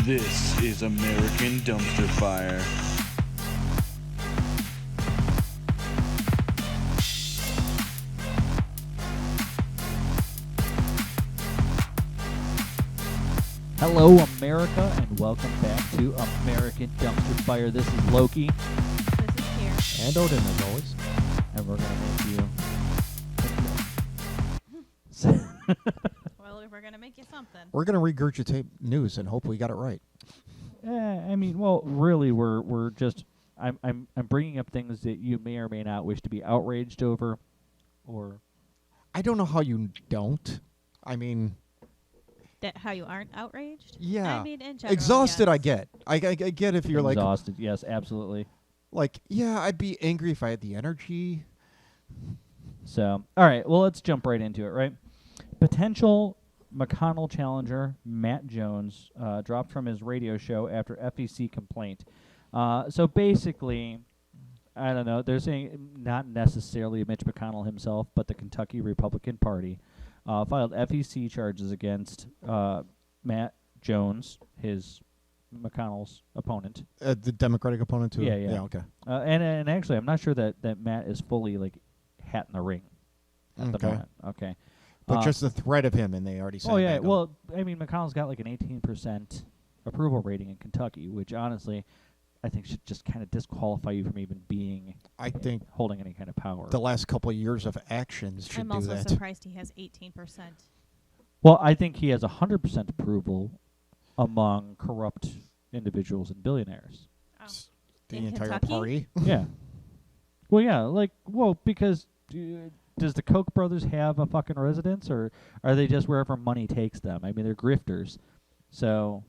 This is American Dumpster Fire. Hello, America, and welcome back to American Dumpster Fire. This is Loki. This is here. And Odin, as always. And we're going to make you... Well, we're going to make you something. We're going to regurgitate news and hope we got it right. really, we're just... I'm bringing up things that you may or may not wish to be outraged over, or... I don't know how you don't. I mean... That how you aren't outraged? Yeah. I mean, in general, Exhausted, yes. I get. I get if you're exhausted, yes, absolutely. like, yeah, I'd be angry if I had the energy. So, all right, well, let's jump right into it, right? Potential McConnell challenger Matt Jones dropped from his radio show after FEC complaint. So basically, I don't know, they're saying not necessarily Mitch McConnell himself, but the Kentucky Republican Party filed FEC charges against Matt Jones, McConnell's opponent. The Democratic opponent, too? Yeah. Yeah, okay. And actually, I'm not sure that Matt is fully, hat in the ring at the Okay. moment. Okay. But just the threat of him, and they already said Well, I mean, McConnell's got like an 18% approval rating in Kentucky, which honestly, I think should just kind of disqualify you from even being, I think, holding any kind of power. the last couple of years of actions should I'm do also that. surprised he has 18%. Well, I think he has 100% approval among corrupt individuals and billionaires. Oh. The In entire Kentucky? party. Yeah. Well, yeah, because does the Koch brothers have a fucking residence, or are they just wherever money takes them? I mean, they're grifters. So...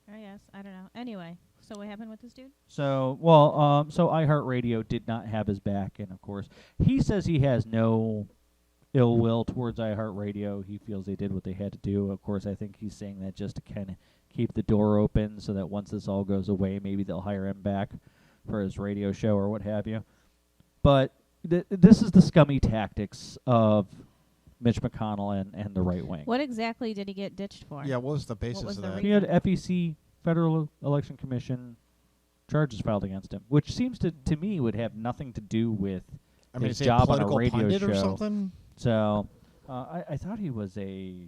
Oh, yes. I don't know. Anyway, so what happened with this dude? So iHeartRadio did not have his back, and of course, he says he has no ill will towards iHeartRadio. He feels they did what they had to do. Of course, I think he's saying that just to kind of keep the door open so that once this all goes away, maybe they'll hire him back for his radio show or what have you. But this is the scummy tactics of Mitch McConnell and the right wing. What exactly did he get ditched for? Yeah, what was the basis was of the that? He had FEC, Federal Election Commission, charges filed against him, which seems to me would have nothing to do with I mean, his is he a job on a political radio pundit show. or something? So, I thought he was a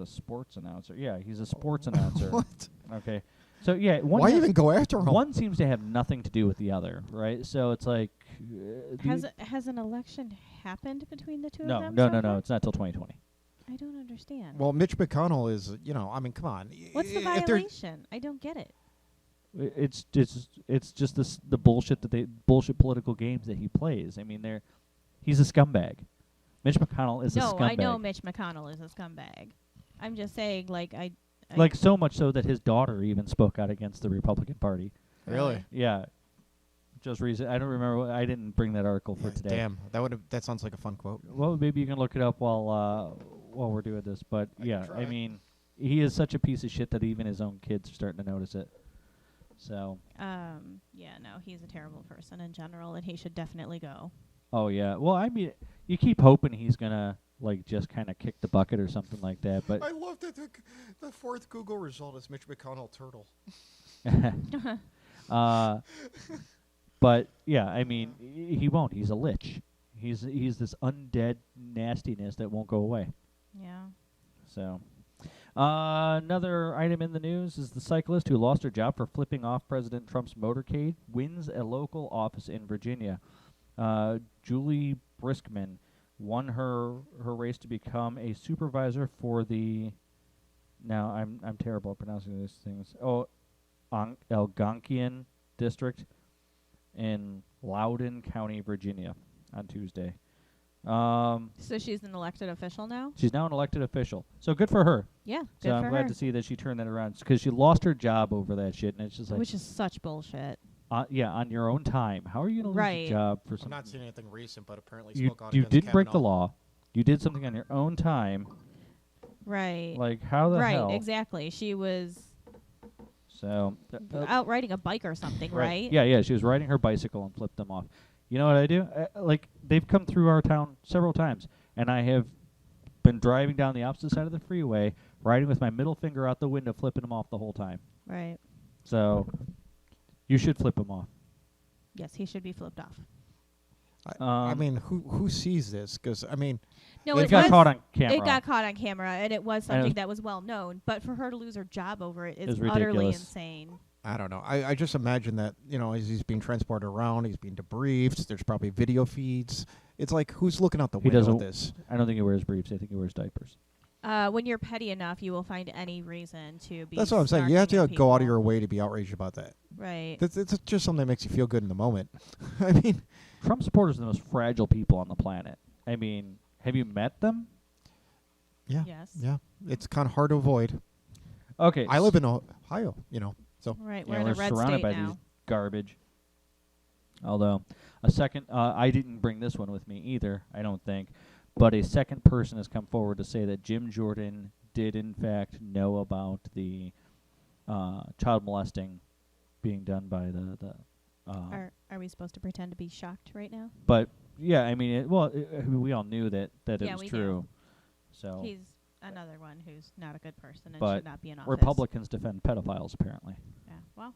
sports announcer. Yeah, he's a sports announcer. What? Okay. So yeah, Why even go after him? one seems to have nothing to do with the other, right? So it's like Has an election happened between the two of no, them? no, so no, no. far? It's not till 2020. I don't understand. Well, Mitch McConnell is, I mean, come on. What's the If they're- violation? I don't get it. It's just the bullshit bullshit political games that he plays. I mean, he's a scumbag. Mitch McConnell is a No, scumbag. I know Mitch McConnell is a scumbag. I'm just saying, I Like so much so that his daughter even spoke out against the Republican Party. Really? Yeah. Just recent. I don't remember. I didn't bring that article for Yeah, today. Damn, that sounds like a fun quote. Well, maybe you can look it up while we're doing this. But yeah, try. I mean, he is such a piece of shit that even his own kids are starting to notice it. So. yeah, no, he's a terrible person in general, and he should definitely go. Oh yeah. Well, I mean, you keep hoping he's gonna just kind of kick the bucket or something like that. But I love that the fourth Google result is Mitch McConnell turtle. But yeah, I mean, he won't. He's a lich. He's this undead nastiness that won't go away. Yeah. So, another item in the news is the cyclist who lost her job for flipping off President Trump's motorcade wins a local office in Virginia. Julie Briskman won her race to become a supervisor for the. Now I'm terrible at pronouncing these things. Algonquian district in Loudoun County, Virginia, on Tuesday. So she's an elected official now? She's now an elected official. So good for her. Yeah, good So for I'm glad her. to see that she turned that around because she lost her job over that shit, and it's just like, Which is such bullshit. on your own time. How are you gonna lose Right. a job for I'm something? not seeing anything recent, but apparently You spoke out you against didn't break the Kavanaugh. law. You did something on your own time. Right. Like how the right, hell? exactly. She was So out riding a bike or something, right? Yeah. She was riding her bicycle and flipped them off. You know what I do? They've come through our town several times, and I have been driving down the opposite side of the freeway riding with my middle finger out the window, flipping them off the whole time. Right. So you should flip them off. Yes, he should be flipped off. I mean, who sees this? Because I mean, No, It got caught on camera. It got caught on camera, and it was And it something was- that was well known. But for her to lose her job over it is It's utterly ridiculous. insane. I don't know. I just imagine that, as he's being transported around, he's being debriefed. There's probably video feeds. It's like, who's looking out the He window doesn't- at this? I don't think he wears briefs. I think he wears diapers. When you're petty enough, you will find any reason to be. That's what I'm saying. You have snarking to at go out of people. your way to be outraged about that. Right. It's just something that makes you feel good in the moment. I mean, Trump supporters are the most fragile people on the planet. I mean, have you met them? yeah, Yes. yeah. It's kind of hard to avoid. Okay. I live in Ohio, so. Right. Yeah, We're in a red surrounded state by now. these garbage. Although, a second, I didn't bring this one with me either, I don't think. But a second person has come forward to say that Jim Jordan did, in fact, know about the child molesting being done by the Are we supposed to pretend to be shocked right now? but, yeah, I mean, we all knew that it Yeah, was we true. do. So, He's another one who's not a good person and But should not be in office. Republicans defend pedophiles, apparently. Yeah. Well,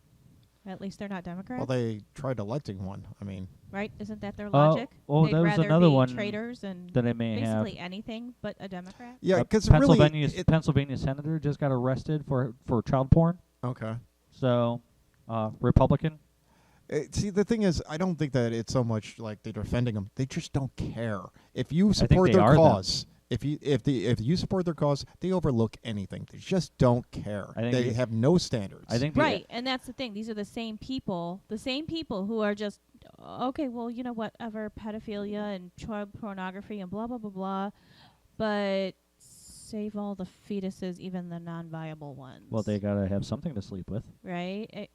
at least they're not Democrats, Well, they tried electing one. I mean, right? Isn't that their logic? oh, They'd that was rather another be one traitors and that I may have. basically anything but a Democrat. yeah, because really, Pennsylvania senator just got arrested for child porn. okay. So, Republican. See, the thing is, I don't think that it's so much like they're defending them. They just don't care. If you think support they their are them. cause, if you support their cause, they overlook anything. They just don't care. I think They the- have no standards. I think Right, and that's the thing. These are the same people who are just okay. Well, you know, whatever, pedophilia and child pornography and blah blah blah blah, but save all the fetuses, even the non-viable ones. Well, they gotta have something to sleep with. right.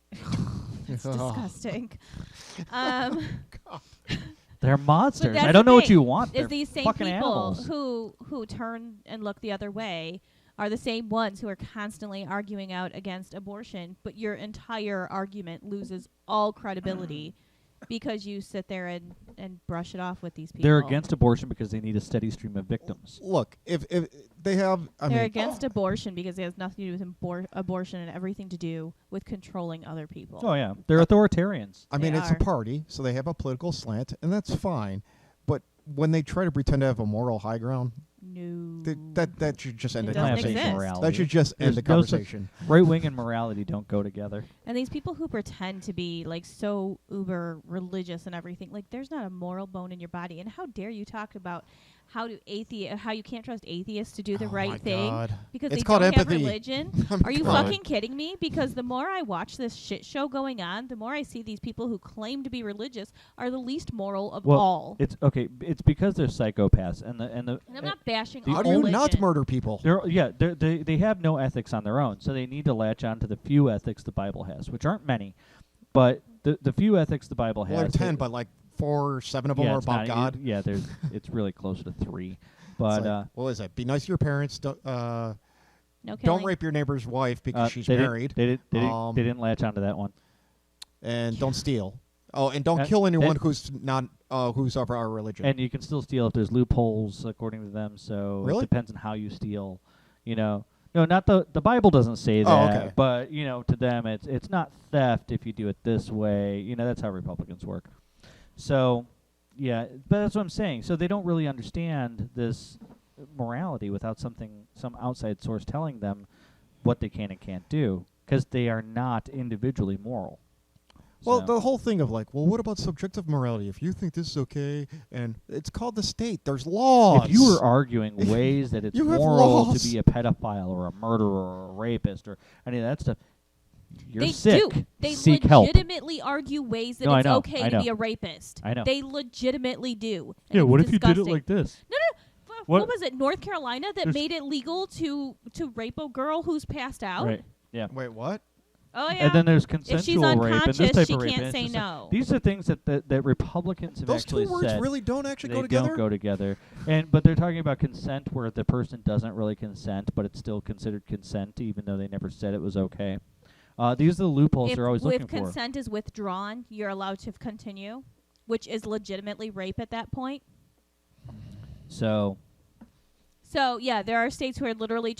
It's Oh. disgusting. Um, They're monsters. that's I don't the know what thing, you want. is They're these same fucking people animals. who turn and look the other way are the same ones who are constantly arguing out against abortion, but your entire argument loses all credibility because you sit there and brush it off with these people. They're against abortion because they need a steady stream of victims. Look, if they have, They're against abortion because it has nothing to do with abortion and everything to do with controlling other people. Oh yeah, they're authoritarians. I mean, They it's a are. party, so they have a political slant, and that's fine. But when they try to pretend to have a moral high ground, No. that should just end It the doesn't conversation. exist. Morality. That should just end the There's no such- conversation. Right wing and morality don't go together. And these people who pretend to be like so uber religious and everything, like there's not a moral bone in your body. And how dare you talk about how you can't trust atheists to do the Oh right my thing God. because It's they called don't have empathy. religion? Oh my Are you God. fucking kidding me? Because the more I watch this shit show going on, the more I see these people who claim to be religious are the least moral of Well, all. It's okay. It's because they're psychopaths, and And I'm not bashing the all How do you religion. not murder people? they have no ethics on their own, so they need to latch on to the few ethics the Bible has, which aren't many, but the few ethics the Bible Well, there are has. 10, but like 4 or 7 of them are it's about not- God. Yeah, there's it's really closer to 3, It's but like, what is that? Be nice to your parents. No Don't killing. rape your neighbor's wife because she's they married. Didn't, Um, they didn't latch onto that one. And don't steal. Oh, and don't Uh, kill anyone and- who's not who's of our religion. And you can still steal if there's loopholes according to them. So Really? it depends on how you steal. No, not the Bible doesn't say Oh, that. okay. But to them it's not theft if you do it this way. That's how Republicans work. So yeah, but that's what I'm saying. So they don't really understand this morality without some outside source telling them what they can and can't do, because they are not individually moral. Well, So- the whole thing of like, well, what about subjective morality? If you think this is okay, and it's called the state, there's laws. if you were arguing ways that it's You have moral laws. to be a pedophile or a murderer or a rapist or any of that stuff, you're They sick. do. They Seek help. legitimately argue ways that No, I it's know, okay I to know. be a rapist. I know. They legitimately do. And Yeah, it's what if you did it disgusting. like this? No. What- What was it? North Carolina that There's- made it legal to rape a girl who's passed out. Right. Yeah. Wait, what? Oh yeah. And then there's if consensual she's rape and unconscious, this type she of rape. can't and it's say just like- no. These are things that Republicans have Those actually two words said really don't actually they go together. don't go together. But they're talking about consent where the person doesn't really consent, but it's still considered consent even though they never said it was okay. These are the loopholes if they're always looking if for. consent is withdrawn, you're allowed to continue, which is legitimately rape at that point. So So yeah, there are states who are literally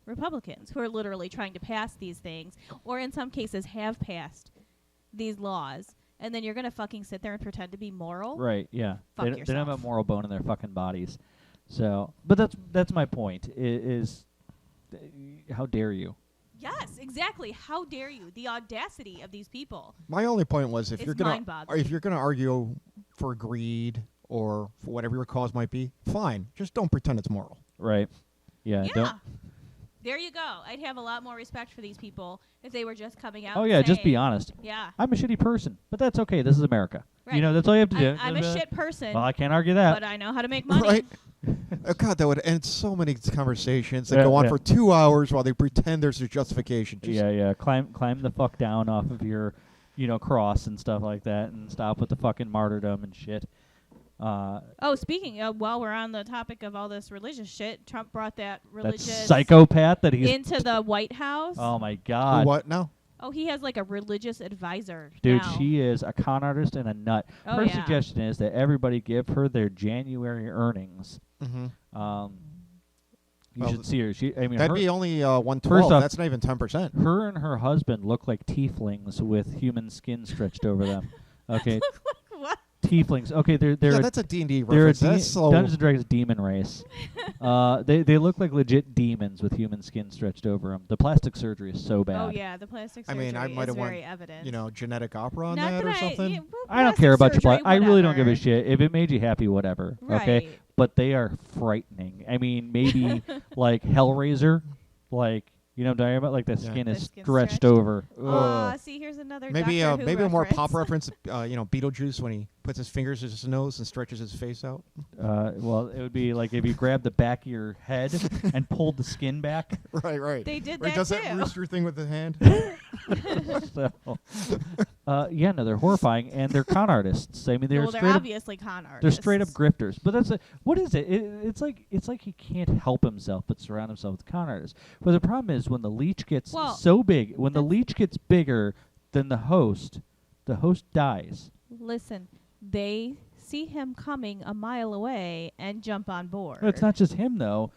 Republicans who are literally trying to pass these things, or in some cases have passed these laws, and then you're gonna fucking sit there and pretend to be moral. Right, yeah. Fuck They don't have a yourself. moral bone in their fucking bodies. So, but that's my point. How dare you? Yes, exactly. How dare you? The audacity of these people. My only point was if It's you're gonna mind-boggling. argue for greed or for whatever your cause might be, fine. Just don't pretend it's moral. Right. Yeah. Yeah. Don't. There you go. I'd have a lot more respect for these people if they were just coming out. Oh and yeah. Just be saying, honest. Yeah. I'm a shitty person, but that's okay. This is America. Right. You know, that's all you have to do. I'm a shit person, Well, I can't argue that. but I know how to make money. Right? Oh, God, that would end so many conversations that Yeah, go on yeah. for 2 hours while they pretend there's a justification. Just Yeah. Climb the fuck down off of your, cross and stuff like that, and stop with the fucking martyrdom and shit. Oh, speaking of, while we're on the topic of all this religious shit, Trump brought that That religious psychopath that he's. into the White House. Oh my Who, God. what now? Oh, he has like a religious advisor. Dude, now. she is a con artist and a nut. Oh, Her yeah. suggestion is that everybody give her their January earnings. Mm-hmm. You Well, should see her. That'd her, be only First 112. off- That's not even 10%. her and her husband look like tieflings with human skin stretched over them. Okay, What? tieflings. Okay, they're Yeah, a that's a D&D they're a reference. That's so... Dungeons and Dragons demon race. They look like legit demons with human skin stretched over them. The plastic surgery is so bad. Oh yeah, the plastic I surgery mean, I might is have very went, evident. genetic opera on Not that or I- something. yeah, well, I don't care plastic about your surgery, I really don't give a whatever. shit. If it made you happy, whatever. Okay, Right. but they are frightening. I mean, maybe like Hellraiser, like you know what I'm talking about? Like the Yeah. skin The is skin stretched stretched. over. Aw, Ugh. see, here's another Maybe Doctor Who maybe a more reference. pop reference. Beetlejuice when he puts his fingers in his nose and stretches his face out. Well, it would be like if you grabbed the back of your head and pulled the skin back. Right. They did Or he that does too. that rooster thing with the hand. So, yeah, no, they're horrifying and they're con artists. I mean, they're Well, they're straight up obviously con artists. They're straight up grifters. But that's what is it? It's like he can't help himself but surround himself with con artists. But the problem is when the leech gets Well, so big, when the that's- leech gets bigger than the host dies. Listen, they see him coming a mile away and jump on board. No, it's not just him though.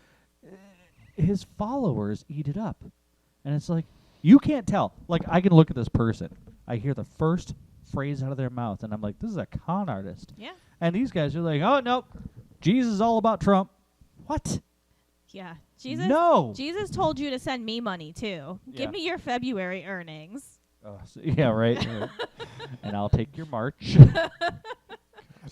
His followers eat it up. And it's like you can't tell. Like I can look at this person. I hear the first phrase out of their mouth and I'm like, this is a con artist. Yeah. And these guys are like, oh nope. Jesus is all about Trump. What? Yeah. Jesus. No. Jesus told you to send me money too. Yeah. Give me your February earnings. Yeah, right. right. And I'll take your March.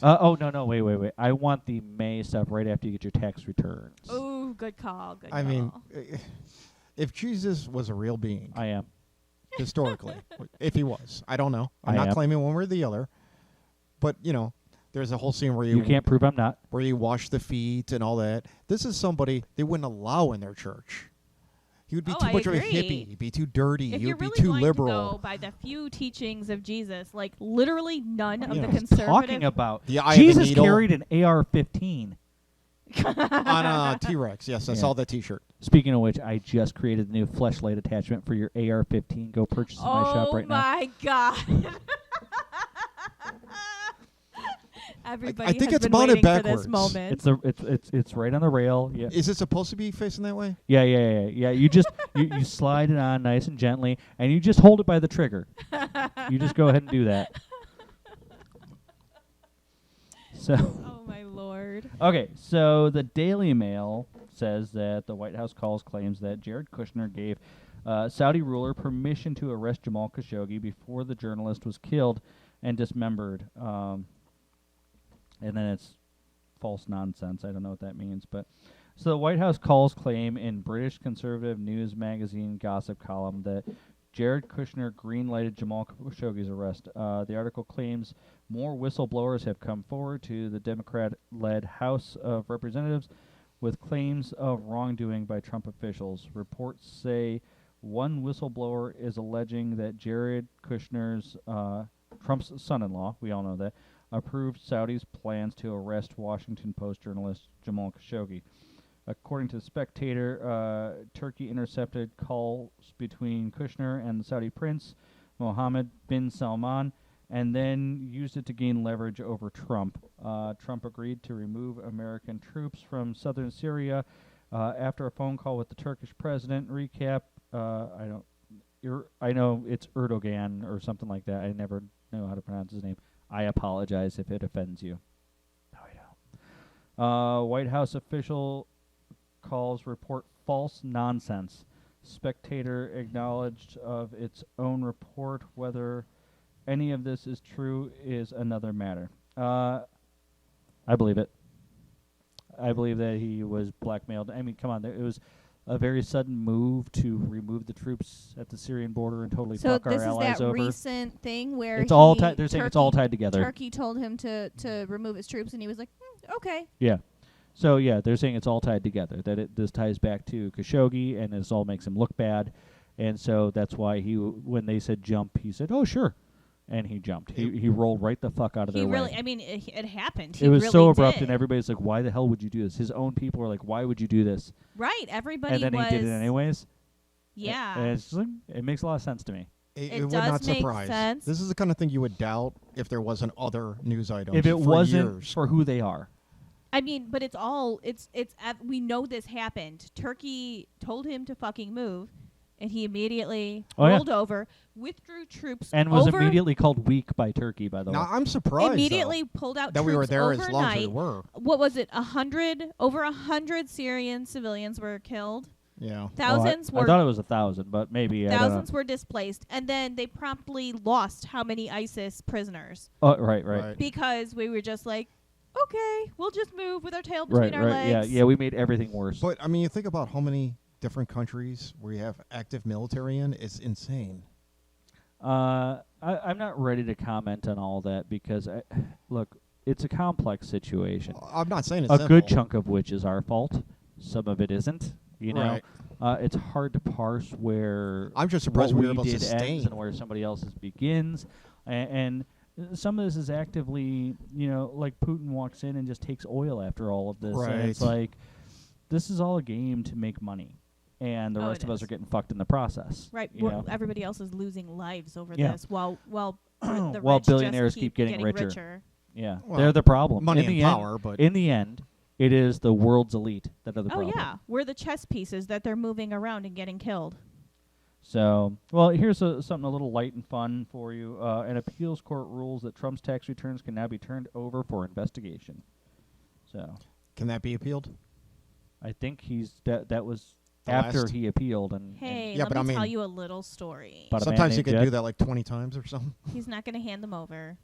No, wait. I want the May stuff right after you get your tax returns. Oh, good call. Good I call. mean, if Jesus was a real being, I am. historically, if he was, I don't know. I'm I not am. claiming one way or the other. But there's a whole scene where You can't prove I'm not. where you wash the feet and all that. This is somebody they wouldn't allow in their church. He would be Oh, too I much of a agree. hippie. He'd be too dirty. if He you're would be really too going liberal. to go by the few teachings of Jesus, like literally none of You the know, conservative. Talking about The eye of the Jesus needle. carried an AR-15. On T-Rex. Yes, I Yeah. saw that T-shirt. Speaking of which, I just created the new fleshlight attachment for your AR-15. Go purchase it in my shop right now. Oh my God. Everybody I think has it's been mounted waiting for backwards. this moment. It's right on the rail. Yeah. Is it supposed to be facing that way? Yeah. You just you slide it on nice and gently, and you just hold it by the trigger. You just go ahead and do that. So. Oh my Lord. Okay, so the Daily Mail says that the White House calls claims that Jared Kushner gave Saudi ruler permission to arrest Jamal Khashoggi before the journalist was killed and dismembered. And then it's false nonsense. I don't know what that means, but so the White House calls claim in British conservative news magazine gossip column that Jared Kushner green-lighted Jamal Khashoggi's arrest. The article claims more whistleblowers have come forward to the Democrat-led House of Representatives with claims of wrongdoing by Trump officials. Reports say one whistleblower is alleging that Jared Kushner's, Trump's son-in-law, we all know that, approved Saudi's plans to arrest Washington Post journalist Jamal Khashoggi. According to The Spectator, Turkey intercepted calls between Kushner and the Saudi prince, Mohammed bin Salman, and then used it to gain leverage over Trump. Trump agreed to remove American troops from southern Syria after a phone call with the Turkish president. Recap, I know it's Erdogan or something like that. I never know how to pronounce his name. I apologize if it offends you. No, I don't. White House official calls report false nonsense. Spectator acknowledged of its own report. Whether any of this is true is another matter. I believe it. I believe that he was blackmailed. I mean, come on. It was a very sudden move to remove the troops at the Syrian border and totally fuck our allies over. So this is that recent thing where it's all tied. They're saying it's all tied together. Turkey told him to remove his troops, and he was like, okay. Yeah. So, yeah, they're saying it's all tied together, that this ties back to Khashoggi, and this all makes him look bad. And so that's why when they said jump, he said, oh, sure. And he jumped. He rolled right the fuck out of their way. I mean, it happened. It was really so abrupt, did. and everybody's like, why the hell would you do this? His own people were like, why would you do this? Right. Everybody and then he did it anyways. Yeah. And it's just like, it makes a lot of sense to me. It would does not make surprise. sense. This is the kind of thing you would doubt if there wasn't other news items. If it for wasn't years. for who they are. I mean, but we know this happened. Turkey told him to fucking move, and he immediately rolled over, withdrew troops, and was immediately called weak by Turkey. By the way, I'm surprised. Immediately pulled out that troops we were there overnight. as long as we were. What was it? Over 100 Syrian civilians were killed. Yeah, Thousands were. I thought it was 1,000, but maybe thousands were displaced, and then they promptly lost how many ISIS prisoners? Oh, right. Because we were just like, okay, we'll just move with our tail between our legs. Yeah, we made everything worse. But I mean, you think about how many different countries where you have active military in. It's insane. I'm not ready to comment on all that because, look, it's a complex situation. I'm not saying it's a simple. good chunk of which is our fault. Some of it isn't. You know, it's hard to parse where I'm just surprised what we were able to did sustain ends and where somebody else's begins, and some of this is actively, like Putin walks in and just takes oil after all of this. Right. And it's like, this is all a game to make money, and the rest of us are getting fucked in the process. Right. Everybody else is losing lives over this, while the while rich billionaires just keep getting richer. Yeah, well, they're the problem. Money in and the power, end, but in the end, it is the world's elite that are the problem. Oh yeah, we're the chess pieces that they're moving around and getting killed. So, well, here's something a little light and fun for you. An appeals court rules that Trump's tax returns can now be turned over for investigation. So, can that be appealed? I think that was The after last? he appealed. And Let me tell you a little story. Sometimes you can do that like 20 times or something. He's not going to hand them over,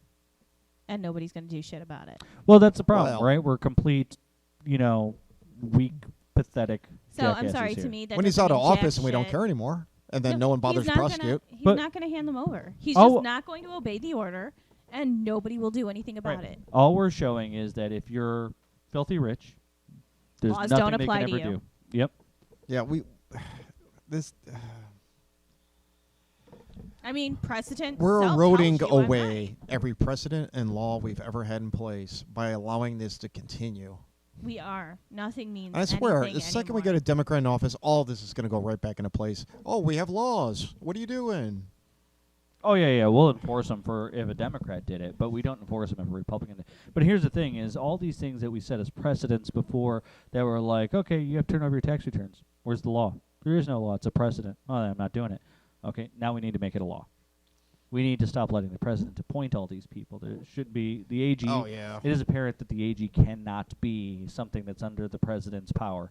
and nobody's going to do shit about it. Well, that's the problem, right? We're complete, weak, pathetic. So I'm sorry, here. to me that when he's out of office and we don't care anymore, and then no one bothers to prosecute. He's not going to hand them over. He's just not going to obey the order, and nobody will do anything about it. All we're showing is that if you're filthy rich, there's laws nothing don't they apply can to ever you. do. Yep. Yeah, I mean, precedent. We're eroding away every precedent and law we've ever had in place by allowing this to continue. We are. Nothing means I swear, anything the second anymore. we get a Democrat in office, all this is going to go right back into place. Oh, we have laws. What are you doing? Oh, yeah. We'll enforce them if a Democrat did it, but we don't enforce them if a Republican did. But here's the thing is all these things that we set as precedents before that were like, okay, you have to turn over your tax returns. Where's the law? There is no law. It's a precedent. Oh, I'm not doing it. Okay, now we need to make it a law. We need to stop letting the president appoint all these people. There should be the AG. Oh, yeah. It is apparent that the AG cannot be something that's under the president's power.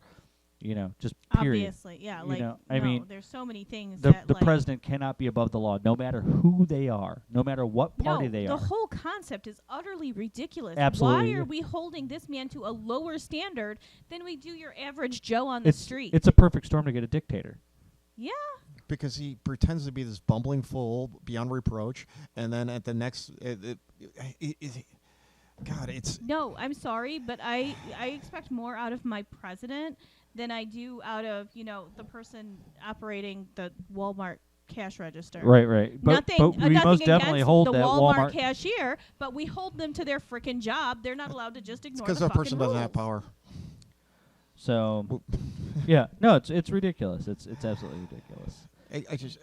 Just period. Obviously, yeah. I mean, there's so many things the that president cannot be above the law, no matter who they are, no matter what party they are. The whole concept is utterly ridiculous. Absolutely. Why are we holding this man to a lower standard than we do your average Joe on the street? It's a perfect storm to get a dictator. Yeah. Because he pretends to be this bumbling fool beyond reproach, and then at the next, God, it's... No, I'm sorry, but I expect more out of my president than I do out of, the person operating the Walmart cash register. Right. But we most definitely hold the that Walmart cashier, but we hold them to their frickin' job. They're not allowed to just ignore the because that person doesn't have power. So, yeah, no, it's ridiculous. It's absolutely ridiculous. I just.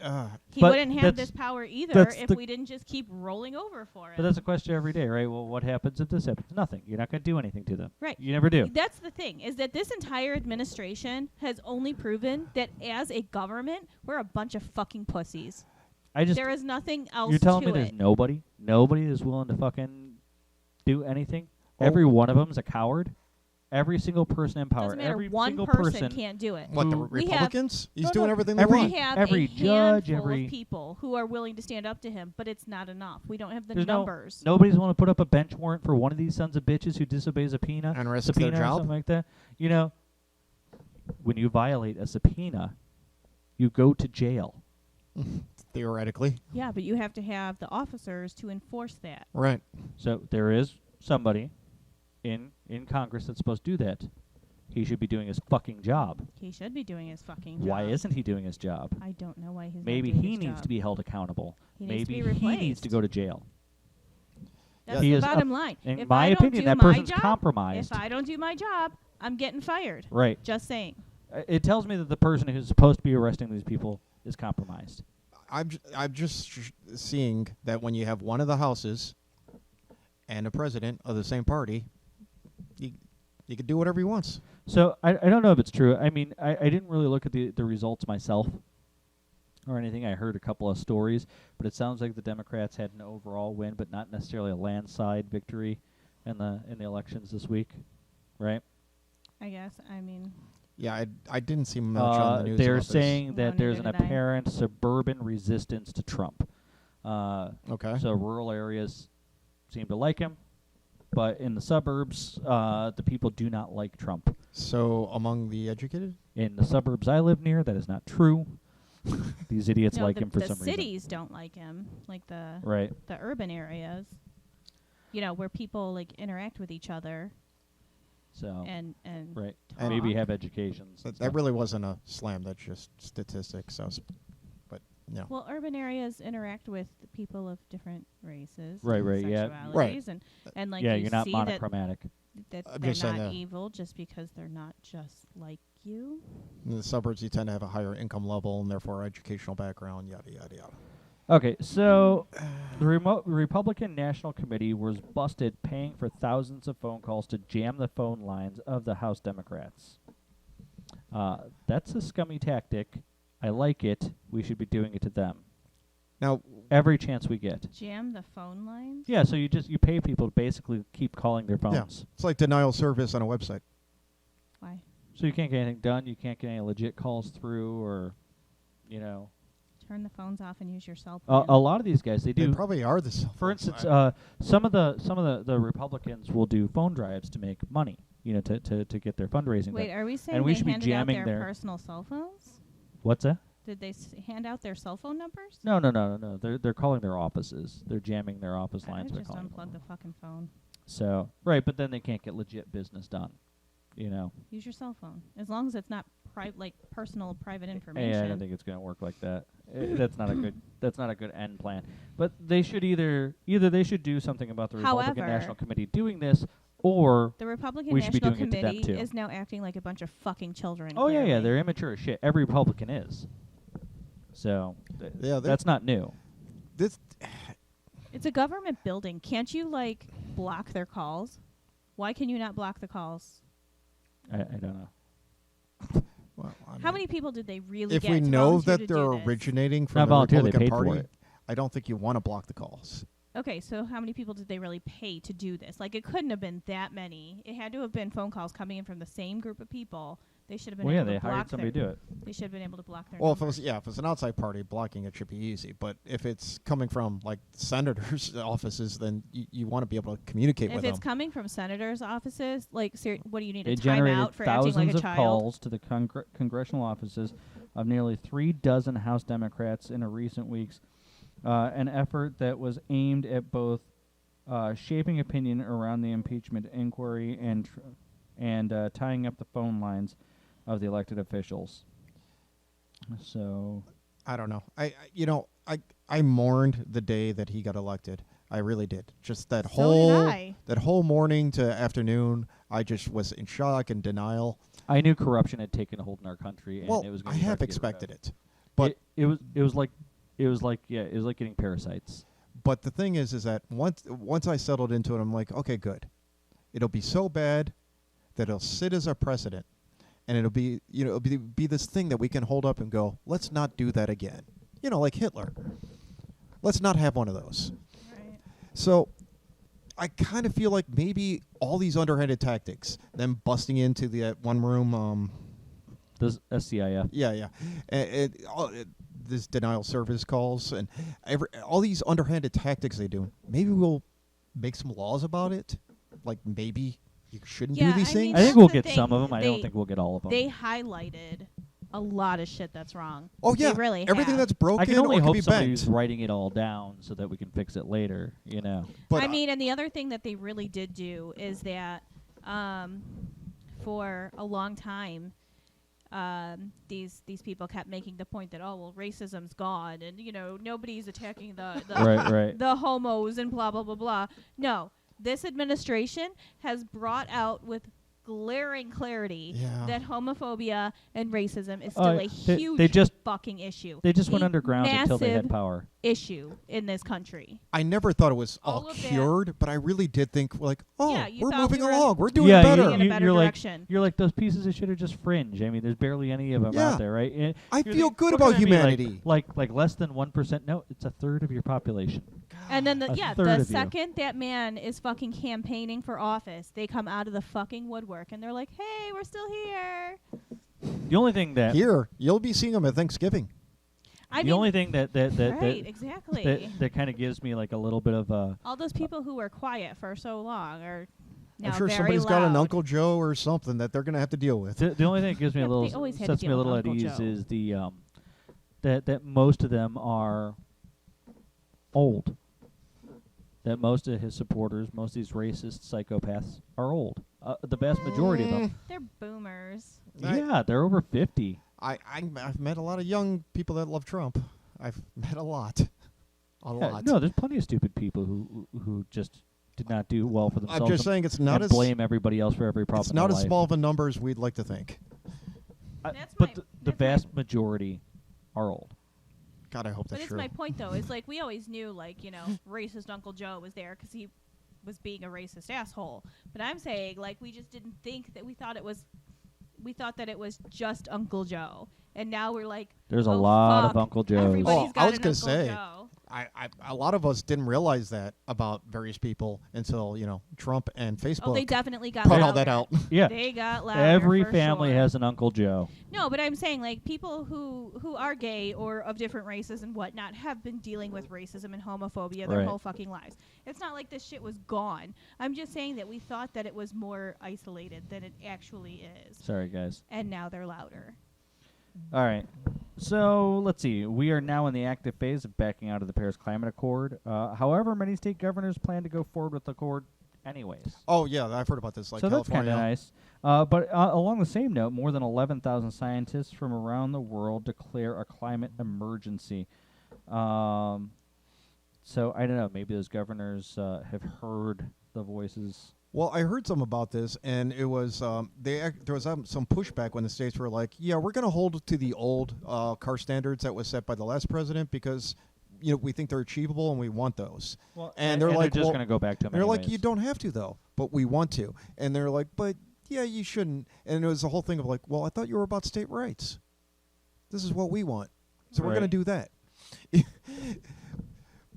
He But wouldn't have this power either that's if the- we didn't just keep rolling over for it. But that's a question every day, right? Well, what happens if this happens? Nothing. You're not going to do anything to them. Right. You never do. That's the thing, is that this entire administration has only proven that as a government, we're a bunch of fucking pussies. I just. There is nothing else You're telling to me there's it. nobody is willing to fucking do anything? Oh. Every one of them's a coward. Every single person in power. Doesn't matter. Every One single person can't do it. What, the who- We have- Republicans? He's No, doing no, everything they every- want. We have every a judge, handful every- of people who are willing to stand up to him, but it's not enough. We don't have the There's numbers. Nobody's willing to put up a bench warrant for one of these sons of bitches who disobeys a subpoena. And risk subpoena their or job? something like that. You know, when you violate a subpoena, you go to jail. Theoretically. Yeah, but you have to have the officers to enforce that. Right. So there is somebody in Congress that's supposed to do that. He should be doing his fucking job. He should be doing his fucking job. Why isn't he doing his job? I don't know why he's Maybe not doing he his needs job. to be held accountable. He needs to Maybe be he needs replaced. to go to jail. That's He the is bottom line. In If my I don't opinion, do that my person's job, compromised. If I don't do my job, I'm getting fired. Right. Just saying. It tells me that the person who's supposed to be arresting these people is compromised. I'm just seeing that when you have one of the houses and a president of the same party, you can do whatever he wants. So I don't know if it's true. I mean, I didn't really look at the results myself or anything. I heard a couple of stories, but it sounds like the Democrats had an overall win, but not necessarily a landslide victory in the elections this week, right? I guess. I mean, Yeah, I didn't see much on the news. They're about this. saying that No, there's an neither did I. apparent suburban resistance to Trump. Okay. So rural areas seem to like him, but in the suburbs, the people do not like Trump. So among the educated? In the suburbs I live near, that is not true. These idiots no, like the, him for the some cities don't like him, like the reason. Right. urban areas. You know, where people like interact with each other So, and right. And Maybe talk. have educations. and That stuff. really wasn't a slam. That's just statistics. But no. Well, urban areas interact with people of different races, Right, and right, yeah. sexualities, Right. and like yeah, you you're not see monochromatic. that I'm they're just saying not that- evil just because they're not just like you. In the suburbs, you tend to have a higher income level and therefore educational background, yada, yada, yada. Okay, so the Republican National Committee was busted paying for thousands of phone calls to jam the phone lines of the House Democrats. That's a scummy tactic. I like it. We should be doing it to them Now, every chance we get. Jam the phone lines. Yeah, so you pay people to basically keep calling their yeah, phones. it's like denial service on a website. Why? So you can't get anything done. You can't get any legit calls through, or, you know, Turn the phones off and use your cell phone. a lot of these guys they They do. probably are the cell For phones. instance, some of the Republicans will do phone drives to make money, you know, to get their fundraising Wait, done. are we saying we they should be handed out jamming their their- personal cell phones? What's that? Did they hand out their cell phone numbers? No. They're calling their offices. They're jamming their office I lines would by just calling unplug them. the fucking phone. So right, but then they can't get legit business done, you know. Use your cell phone, as long as it's not like personal, private Hey, information. I don't think it's going to work like that. That's not a good. That's not a good end plan. But they should either they should do something about the Republican However, National Committee doing this, or The Republican we should be National doing it to them, Committee too. is now acting like a bunch of fucking children. oh yeah, clearly. they're immature as shit. Every Republican is. So Yeah, they're- that's not new. This, It's a government building. Can't you like block their calls? Why can you not block the calls? I don't know. well, I How mean, many people did they really if get we to know volunteer that to they're do this? originating Not from the volunteer, they Republican paid for Party, it. I don't think you want to block the calls. Okay, so how many people did they really pay to do this? Like, it couldn't have been that many. It had to have been phone calls coming in from the same group of people. They should have been Well, yeah, able they to block hired somebody to their, do it. They should have been able to block their Well, if numbers. it's an outside party, blocking it should be easy. But if it's coming from like senators' offices, then you want to be able to communicate If with it's them. coming from senators' offices, like, what do you need, They a generated timeout for acting thousands like a of child? calls to the congressional offices of nearly 3 dozen House Democrats in recent weeks, an effort that was aimed at both shaping opinion around the impeachment inquiry and tying up the phone lines of the elected officials. So, I don't know. I mourned the day that he got elected. I really did. Just that So did I. that whole morning to afternoon, I just was in shock and denial. I knew corruption had taken a hold in our country, and Well, it was I going to have expected it, But it was like getting parasites. But the thing is that once I settled into it, I'm like, okay, good. It'll be so bad that it'll sit as a precedent, and it'll be be this thing that we can hold up and go, let's not do that again. Like Hitler. Let's not have one of those. Right. So I kind of feel like maybe all these underhanded tactics, them busting into the one room, Does SCIF? yeah, this denial service calls and all these underhanded tactics they do. Maybe we'll make some laws about it. Like maybe you shouldn't do these things. I think That's we'll the get thing. some of them. I don't think we'll get all of them. They highlighted a lot of shit that's wrong. Oh yeah, They really everything have. that's broken I can only or can hope be somebody's bent. writing it all down so that we can fix it later. But I mean, and the other thing that they really did do is that for a long time, these people kept making the point that, oh, well, racism's gone, and nobody's attacking the right. the homos and blah blah blah blah. No, this administration has brought out with glaring clarity Yeah. that homophobia and racism is Oh, still a they huge just- fucking issue. They just went A underground until they had massive power. issue in this country. I never thought it was All all of that. cured, but I really did think like, oh, Yeah, you we're thought moving we were- along, we're doing Yeah, better. in a better you're direction. like those pieces of shit are just fringe. I mean, there's barely any of them Yeah. out there, right? And I you're feel like, good we're about gonna be humanity. Like less than 1%. No, it's a third of your population. And then A third the of you. second that man is fucking campaigning for office, they come out of the fucking woodwork and they're like, "Hey, we're still here." The only thing that Here, you'll be seeing them at Thanksgiving. I the mean, only thing that right, exactly. that kind of gives me like a little bit of a All those people who were quiet for so long are now I'm sure very somebody's got an loud. Uncle Joe or something that they're going to have to deal with. the only thing that gives me Yeah, a but they little always had to sets me deal a with little at Uncle ease Joe. is the that most of them are old. That most of his supporters, most of these racist psychopaths are old. The vast majority of them. They're boomers. Yeah, they're over 50. I've met a lot of young people that love Trump. I've met a lot. A lot. No, there's plenty of stupid people who just did not do well for themselves. I'm just saying it's not and as blame everybody else for every problem. it's in not their as life. small of a number as we'd like to think. That's But my- the that's my- vast majority are old. God, I hope But that's it's true. my point, though. Is like we always knew, like, racist Uncle Joe was there because he was being a racist asshole. But I'm saying, like, we just didn't think that we thought that it was just Uncle Joe, and now we're like, There's a oh, lot of fuck, Uncle Joes. Everybody's Oh, got I was an gonna Uncle say, Joe. A lot of us didn't realize that about various people until Trump and Facebook Oh, they definitely got put louder. all that out. Yeah, They got louder. every for family sure. has an Uncle Joe. No, but I'm saying, like, people who are gay or of different races and whatnot have been dealing with racism and homophobia their Right. whole fucking lives. It's not like this shit was gone. I'm just saying that we thought that it was more isolated than it actually is. Sorry, guys. And now they're louder. All right. So let's see. We are now in the active phase of backing out of the Paris Climate Accord. However, many state governors plan to go forward with the accord anyways. Oh yeah, I've heard about this. Like So that's kind California. of nice. But along the same note, more than 11,000 scientists from around the world declare a climate emergency. So I don't know. Maybe those governors have heard the voices. Well, I heard some about this, and it was there was some pushback when the states were like, "Yeah, we're going to hold to the old car standards that was set by the last president because we think they're achievable and we want those." Well, And they're like, just well, going to go back to them. They're like, anyways. "You don't have to though, but we want to." And they're like, "But yeah, you shouldn't." And it was the whole thing of like, "Well, I thought you were about state rights. This is what we want, so we're going to Right. do that."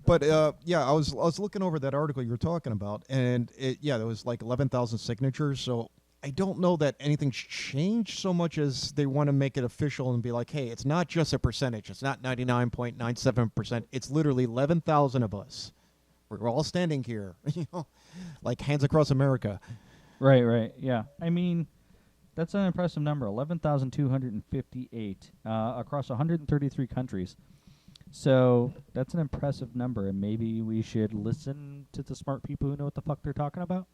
But yeah, I was looking over that article you were talking about, and there was like 11,000 signatures. So I don't know that anything's changed so much as they want to make it official and be like, hey, it's not just a percentage. It's not 99.97%. It's literally 11,000 of us. We're all standing here, like hands across America. Right. Yeah. I mean, that's an impressive number. 11,258 across 133 countries. So that's an impressive number, and maybe we should listen to the smart people who know what the fuck they're talking about,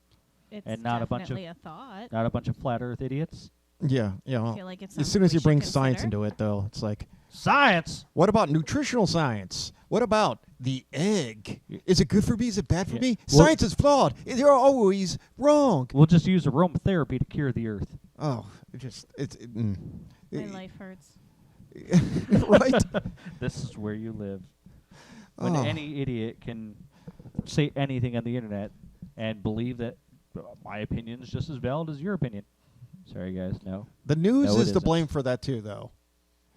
It's And not a bunch of- definitely a thought. not a bunch of flat Earth idiots. Yeah, I feel like it's as soon as you something we bring should science consider. into it, though, it's like, Science. what about nutritional science? What about the egg? Is it good for me? Is it bad for Yeah. me? Well- Science is flawed. They're always wrong. We'll just use aromatherapy to cure the Earth. Oh, it just My life hurts. Right? This is where you live. When Oh. any idiot can say anything on the internet and believe that my opinion is just as valid as your opinion. Sorry, guys. No. The news No, it is to isn't. blame for that too, though.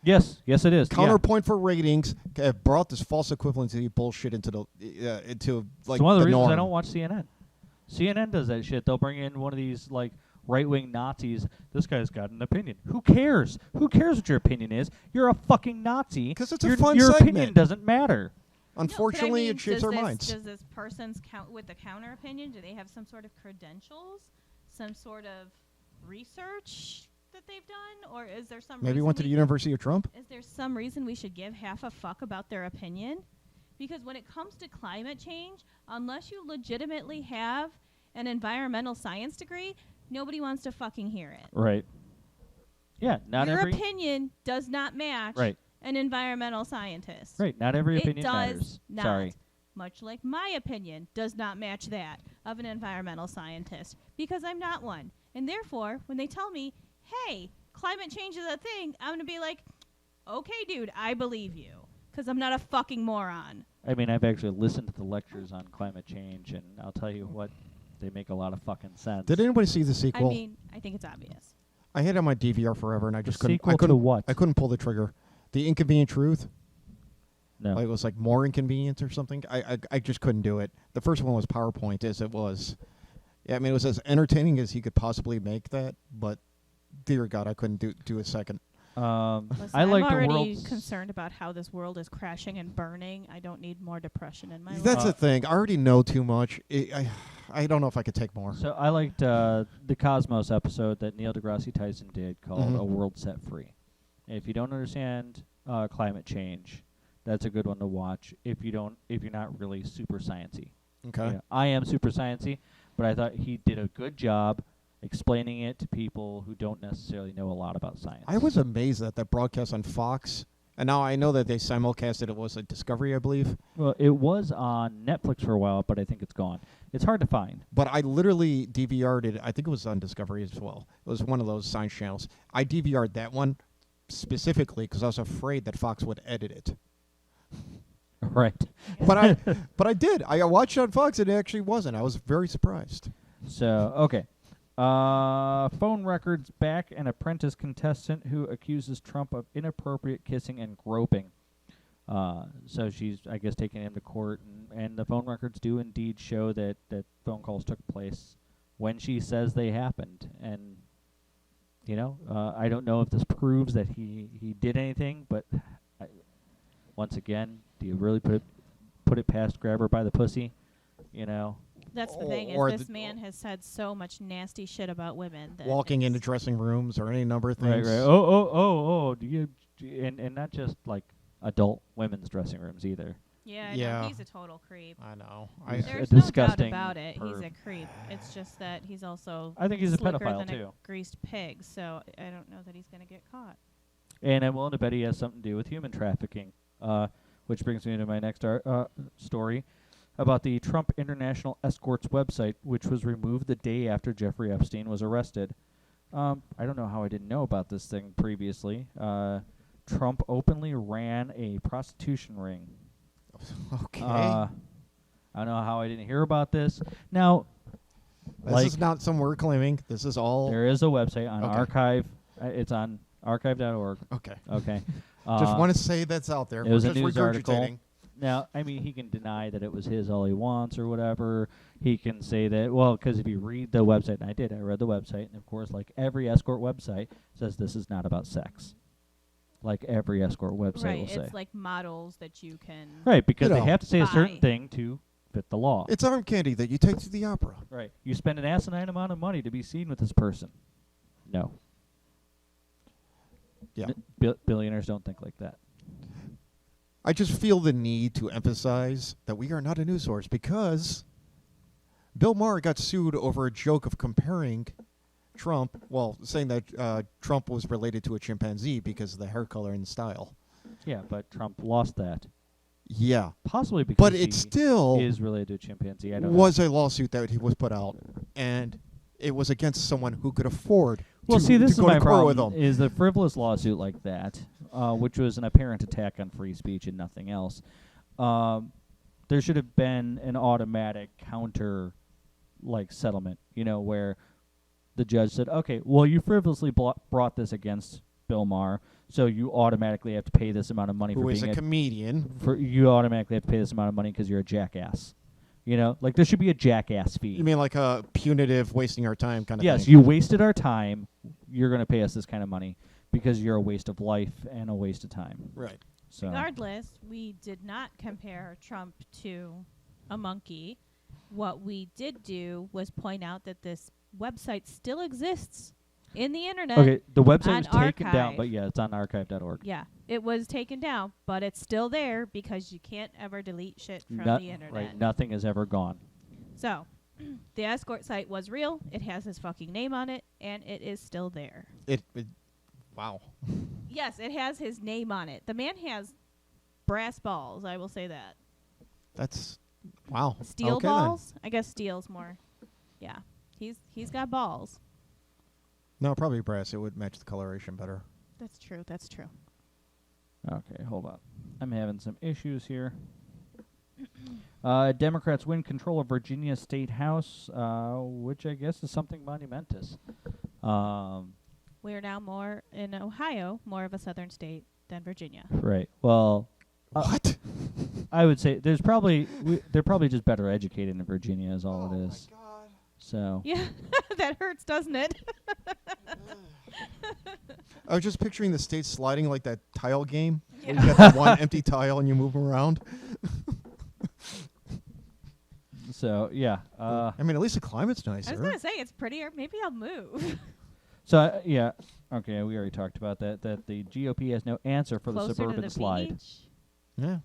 Yes, it is. Yeah. Counterpoint for ratings brought this false equivalency bullshit into the into like It's one of the reasons norm. I don't watch CNN. CNN does that shit. They'll bring in one of these like right-wing Nazis. This guy's got an opinion. Who cares? Who cares what your opinion is? You're a fucking Nazi. 'Cause it's a your, fun Your opinion segment. doesn't matter. Unfortunately, No, but I mean, it shapes does our this- minds. Does this person's count with the counter opinion? Do they have some sort of credentials, some sort of research that they've done, or is there some? Maybe reason went to the we- University of Trump. Is there some reason we should give half a fuck about their opinion? Because when it comes to climate change, unless you legitimately have an environmental science degree, nobody wants to fucking hear it. Right. Yeah, not Your every opinion does not match Right. an environmental scientist. Right, not every It opinion does matters. not. Sorry. Much like my opinion does not match that of an environmental scientist, because I'm not one. And therefore, when they tell me, hey, climate change is a thing, I'm going to be like, okay, dude, I believe you, because I'm not a fucking moron. I mean, I've actually listened to the lectures on climate change, and I'll tell you what, they make a lot of fucking sense. Did anybody see the sequel? I mean, I think it's obvious. I had it on my DVR forever, and I just couldn't. sequel I couldn't. to what? I couldn't pull the trigger. The Inconvenient Truth. No. Like, it was like More Inconvenient or something. I just couldn't do it. The first one was PowerPoint, as it was. Yeah, I mean, it was as entertaining as he could possibly make that, but dear God, I couldn't do a second. Listen, I like I'm the already world. concerned about how this world is crashing and burning. I don't need more depression in my life. That's the thing. I already know too much. I don't know if I could take more. So I liked the Cosmos episode that Neil deGrasse Tyson did called Mhm. "A World Set Free." If you don't understand climate change, that's a good one to watch. If you're not really super sciencey. Okay. Yeah, I am super sciencey, but I thought he did a good job explaining it to people who don't necessarily know a lot about science. I was amazed at that broadcast on Fox, and now I know that they simulcasted it was a Discovery, I believe. Well, it was on Netflix for a while, but I think it's gone. It's hard to find. But I literally DVR'd it. I think it was on Discovery as well. It was one of those science channels. I DVR'd that one specifically because I was afraid that Fox would edit it. Right. But I did. I watched it on Fox, and it actually wasn't. I was very surprised. So, okay. Phone records back an apprentice contestant who accuses Trump of inappropriate kissing and groping. So she's, I guess, taking him to court, and the phone records do indeed show that phone calls took place when she says they happened. And, I don't know if this proves that he did anything, but once again, do you really put it past grab her by the pussy? That's the thing, Or is this the- man has said so much nasty shit about women. That Walking into it's- dressing rooms or any number of Right, things. right. Oh. Do you and not just like adult women's dressing rooms either. Yeah, Yeah. No, he's a total creep. I know. He's I, a There's no doubt disgusting about it. He's perv. a creep. It's just that he's also I think he's a slicker pedophile than too. a greased pig, so I don't know that he's going to get caught. And I'm willing to bet he has something to do with human trafficking. Which brings me to my next story about the Trump International Escorts website, which was removed the day after Jeffrey Epstein was arrested. I don't know how I didn't know about this thing previously. Trump openly ran a prostitution ring. okay. I don't know how I didn't hear about this. Now, this is not some we're claiming. This is all. there is a website on Okay. Archive. It's on archive.org. Okay. Okay. Just want to say that's out there. it was We're a just news article. regurgitating. Now, I mean, he can deny that it was his all he wants or whatever. He can say that, well, because if you read the website, and I read the website, and of course, like every escort website says this is not about sex. Like every escort website Right, will say. it's like models that you can. Right, because You they know, have to say a certain buy. thing to fit the law. It's arm candy that you take to the opera. Right. You spend an asinine amount of money to be seen with this person. No. Yeah. Billionaires don't think like that. I just feel the need to emphasize that we are not a news source because Bill Maher got sued over a joke of comparing Trump, saying that Trump was related to a chimpanzee because of the hair color and style. Yeah, but Trump lost that. Yeah. Possibly because But he it still is related to a chimpanzee. I don't was a lawsuit that he was put out, and it was against someone who could afford Well, to, see, this to is go my to court with problem. them. Is a frivolous lawsuit like that, which was an apparent attack on free speech and nothing else. There should have been an automatic counter, like settlement. Where the judge said, "Okay, well, you frivolously brought this against Bill Maher, so you automatically have to pay this amount of money Who for is being a comedian. you automatically have to pay this amount of money because you're a jackass." Like there should be a jackass fee. You mean like a punitive wasting our time kind of thing? Yes, you wasted our time. You're going to pay us this kind of money because you're a waste of life and a waste of time. Right. So Regardless, we did not compare Trump to a monkey. What we did do was point out that this website still exists in the internet. okay, the website was on taken down, archive. but yeah, it's on archive.org. Yeah, it was taken down, but it's still there because you can't ever delete shit from the internet. Right, nothing has ever gone. So, the escort site was real. It has his fucking name on it, and it is still there. Wow. Yes, it has his name on it. The man has brass balls, I will say that. That's wow. Steel Okay, balls? I guess steel's more. Yeah. He's got balls. Then. No, probably brass. It would match the coloration better. That's true. That's true. Okay, hold on. I'm having some issues here. Democrats win control of Virginia State House, which I guess is something monumentous. We are now more in Ohio, more of a southern state than Virginia. Right. Well, What? I would say they're probably just better educated in Virginia is all it is. Oh, my God. So Yeah, that hurts, doesn't it? I was just picturing the state sliding like that tile game. Yeah. Where you got that one empty tile and you move them around. yeah. I mean, at least the climate's nicer. I was going to say, it's prettier. Maybe I'll move. So yeah. Okay, we already talked about that. That the GOP has no answer for Closer the suburban to the slide. beach? Yeah.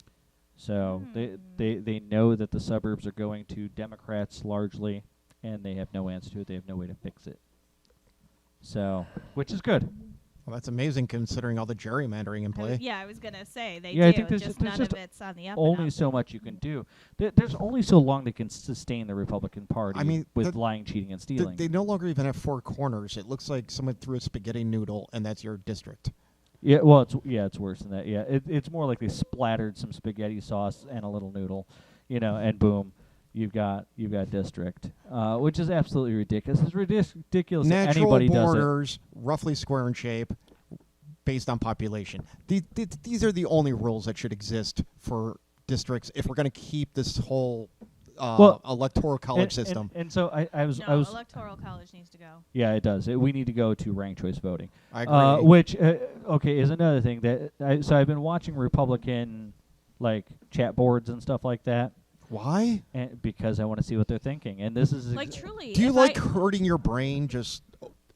So they know that the suburbs are going to Democrats largely, and they have no answer to it. They have no way to fix it. So, which is good. Well, that's amazing considering all the gerrymandering in play. Yeah, I was going to say, they Yeah, I do. think there's Just there's none of just it's on the up and Only up. so much you can do. There's only so long they can sustain the Republican Party I mean, with lying, cheating, and stealing. They no longer even have four corners. It looks like someone threw a spaghetti noodle, and that's your district. Yeah, well, it's worse than that. Yeah, it's more like they splattered some spaghetti sauce and a little noodle, and boom, you've got district, which is absolutely ridiculous. It's ridiculous. That Natural anybody does it. borders, roughly square in shape, based on population. These are the only rules that should exist for districts if we're going to keep this whole electoral college system. And so I was Electoral college needs to go. Yeah, it does. We need to go to ranked choice voting. I agree. Which is another thing that so I've been watching Republican chat boards and stuff like that. Why? And because I want to see what they're thinking. And this is Truly. Do you if like I hurting your brain?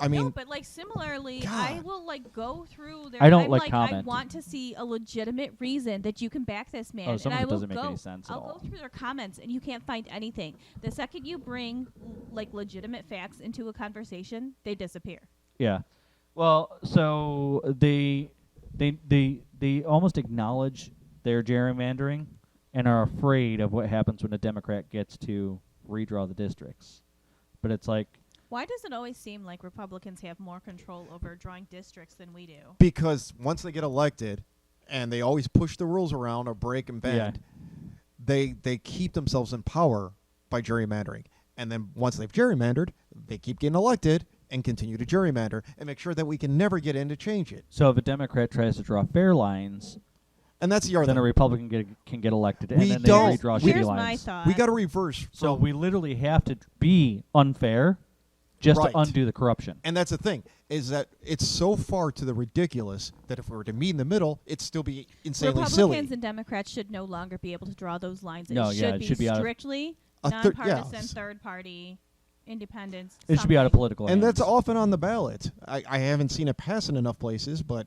I mean, no, but similarly, God. I will go through their. I don't I'm like I comment. want to see a legitimate reason that you can back this man. Oh, some and of I it will doesn't make go, any sense at I'll all. go through their comments, and you can't find anything. The second you bring legitimate facts into a conversation, they disappear. Yeah. Well, so they almost acknowledge their gerrymandering and are afraid of what happens when a Democrat gets to redraw the districts. But it's like, Why does it always seem like Republicans have more control over drawing districts than we do? because once they get elected, and they always push the rules around or break and bend, they keep themselves in power by gerrymandering. And then once they've gerrymandered, they keep getting elected and continue to gerrymander and make sure that we can never get in to change it. so if a Democrat tries to draw fair lines, And that's the other then a thing. Republican can get elected, and We then don't- they redraw Here's shitty my lines. thought. We got to reverse. So from- we literally have to be unfair just Right. to undo the corruption. And that's the thing, is that it's so far to the ridiculous that if we were to meet in the middle, it'd still be insanely Republicans silly. and Democrats should no longer be able to draw those lines. No, it yeah, should it should be out of- strictly A thir- yeah. nonpartisan, third party, independence. It should be out of something. political And that's hands. often on the ballot. I haven't seen it pass in enough places, but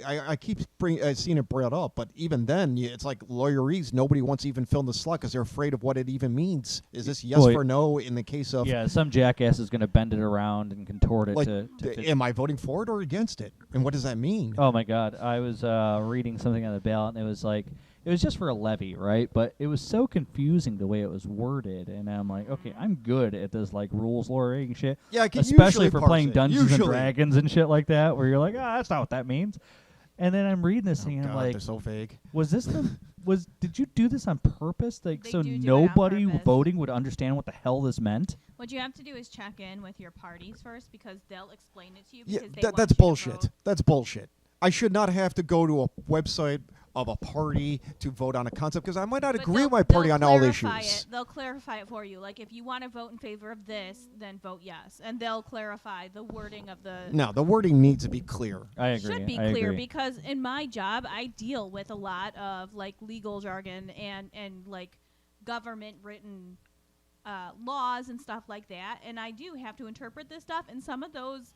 I keep seeing it brought up. But even then, it's like lawyerese. Nobody wants to even fill in the slot because they're afraid of what it even means. Is this yes Boy. or no in the case of, Yeah, some jackass is going to bend it around and contort it like, to fit. am I voting for it or against it? And what does that mean? Oh my God! I was reading something on the ballot, and it was like, it was just for a levy, right? But it was so confusing the way it was worded, and I'm like, okay, I'm good at this like rules lawyering shit. Yeah, I can especially usually for parse playing it. Dungeons and Usually. Dragons and shit like that, where you're like, that's not what that means. And then I'm reading this Oh thing, and I'm God, like, they're so vague. was this did you do this on purpose? Like, They so do it on nobody purpose. voting would understand what the hell this meant? What you have to do is check in with your parties first because they'll explain it to you. Yeah, Because they that's want you to bullshit. vote. That's bullshit. I should not have to go to a website of a party to vote on a concept because I might not But agree they'll- with my party they'll on all clarify issues. it. They'll clarify it for you. Like if you want to vote in favor of this, then vote yes, and they'll clarify the wording of the. No, the wording needs to be clear. I agree. Should be I clear agree. because in my job I deal with a lot of like legal jargon and like government written laws and stuff like that, and I do have to interpret this stuff, and some of those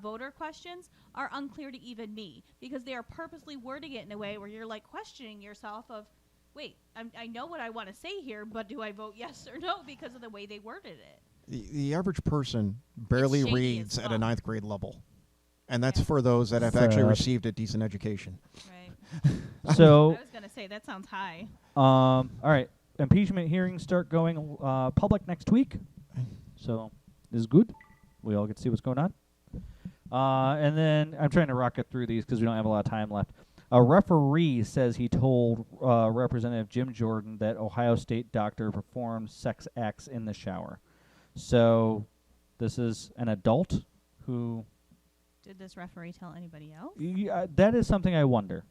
voter questions are unclear to even me because they are purposely wording it in a way where you're like questioning yourself of, wait, I know what I want to say here, but do I vote yes or no because of the way they worded it? The average person barely shady as reads at a fuck. ninth grade level. And that's Yeah. for those that have actually Sad. received a decent education. Right. So, I was gonna say that sounds high. all right, impeachment hearings start going public next week. So, this is good. We all get to see what's going on. And then I'm trying to rocket through these because we don't have a lot of time left. A referee says he told Representative Jim Jordan that Ohio State doctor performed sex acts in the shower. So this is an adult who... Did this referee tell anybody else? that is something I wonder,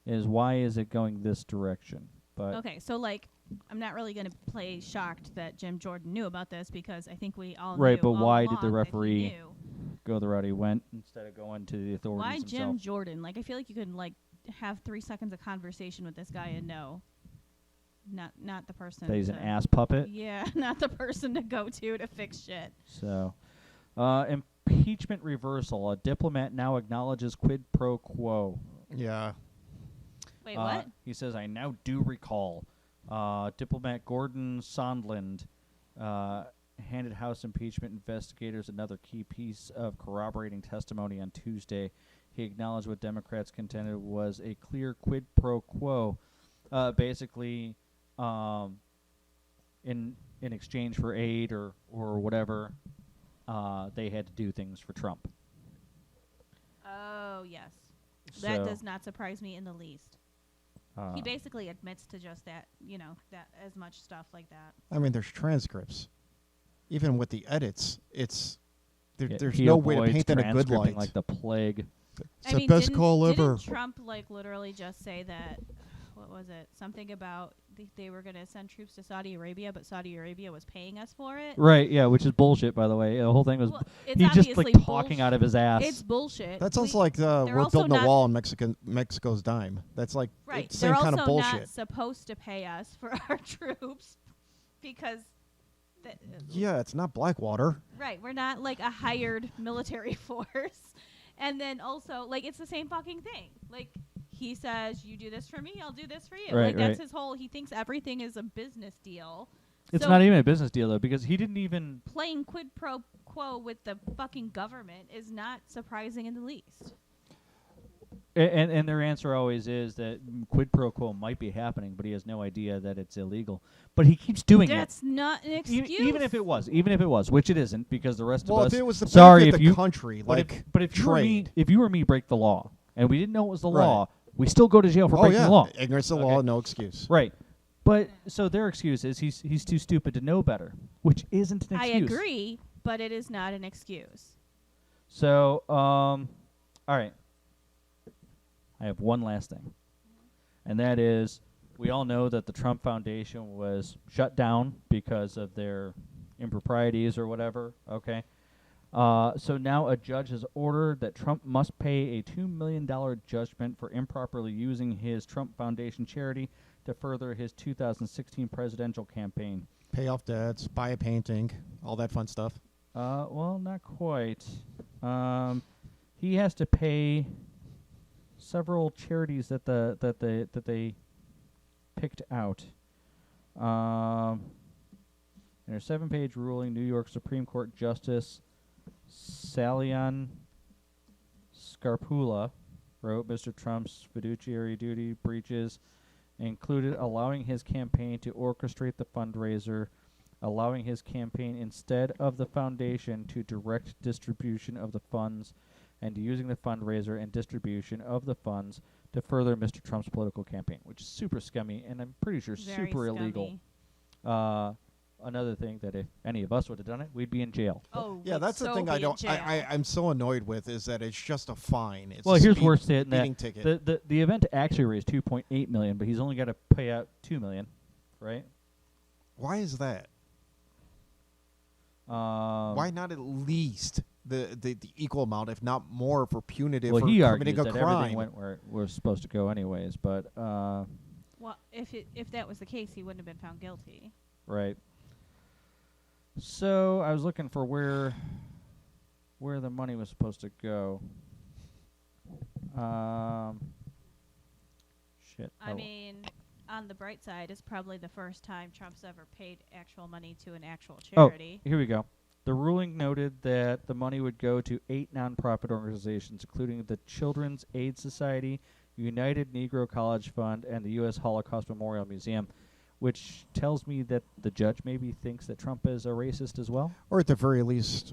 is why is it going this direction? But Okay, so like, I'm not really going to play shocked that Jim Jordan knew about this because I think we all Right, knew but all why did the along that he referee knew. go the route he went instead of going to the authorities Why himself? Jim Jordan? Like, I feel like you could like have 3 seconds of conversation with this guy and know, not the person. That he's an to- ass puppet. Yeah, not the person to go to fix shit. So, impeachment reversal. A diplomat now acknowledges quid pro quo. Yeah. Wait, what? He says, I now do recall. Diplomat Gordon Sondland handed House impeachment investigators another key piece of corroborating testimony on Tuesday. He acknowledged what Democrats contended was a clear quid pro quo. Basically, in exchange for aid or whatever, they had to do things for Trump. Oh, yes. That So, does not surprise me in the least. He basically admits to just that, that as much stuff like that. I mean, there's transcripts. Even with the edits, it's yeah, there's he no way to avoids paint in a good transcripting light. like the plague. It's the best call ever. Didn't Trump like literally just say that? What was it? Something about they were going to send troops to Saudi Arabia, but Saudi Arabia was paying us for it. Right, yeah, which is bullshit, by the way. The whole thing was Well, it's he just obviously like talking out of his ass. It's bullshit. That sounds We- like they're we're also building a not- wall on Mexico's dime. That's like right. it's the same They're kind also of bullshit. not supposed to pay us for our troops because. Yeah, it's not Blackwater. Right, we're not like a hired military force. And then also, like, it's the same fucking thing. Like, he says, you do this for me, I'll do this for you. Right, like, that's right. his whole, he thinks everything is a business deal. It's So not even a business deal though, because he didn't even playing quid pro quo with the fucking government is not surprising in the least. and their answer always is that quid pro quo might be happening, but he has no idea that it's illegal. But he keeps doing That's not an it. excuse. Even if it was, which it isn't, because the rest Well, of us. if it was the sorry, benefit if of you the country, but like if you or me, trade. if you or me break the law and we didn't know it was the Right. law, we still go to jail for Oh breaking yeah, the law. ignorance of the Okay. law, no excuse. Right. But so their excuse is he's too stupid to know better, which isn't an I excuse. agree, but it is not an excuse. So, all right. I have one last thing, and that is we all know that the Trump Foundation was shut down because of their improprieties or whatever. Okay. So now a judge has ordered that Trump must pay a $2 million judgment for improperly using his Trump Foundation charity to further his 2016 presidential campaign. Pay off debts, buy a painting, all that fun stuff. Well, not quite. He has to pay several charities that they picked out. In a 7-page ruling, New York Supreme Court Justice Salian Scarpula wrote Mr. Trump's fiduciary duty breaches included allowing his campaign to orchestrate the fundraiser, allowing his campaign instead of the foundation to direct distribution of the funds, and using the fundraiser and distribution of the funds to further Mr. Trump's political campaign, which is super scummy and I'm pretty sure Very super illegal. scummy. Another thing that if any of us would have done it, we'd be in jail. Oh, Yeah, we'd that's the so thing be in jail. I'm so annoyed with is that it's just a fine. It's Well, a here's worse than speeding that. ticket. The event actually raised $2.8 million, but he's only got to pay out $2 million, right? Why is that? Why not at least the equal amount, if not more, for punitive Well, for he committing argues a that everything crime? went where it was supposed to go anyways, but Well, if that was the case, he wouldn't have been found guilty. right. So I was looking for where the money was supposed to go. Shit. I mean, on the bright side, it's probably the first time Trump's ever paid actual money to an actual charity. Here we go. The ruling noted that the money would go to 8 nonprofit organizations, including the Children's Aid Society, United Negro College Fund, and the U.S. Holocaust Memorial Museum, which tells me that the judge maybe thinks that Trump is a racist as well. Or at the very least,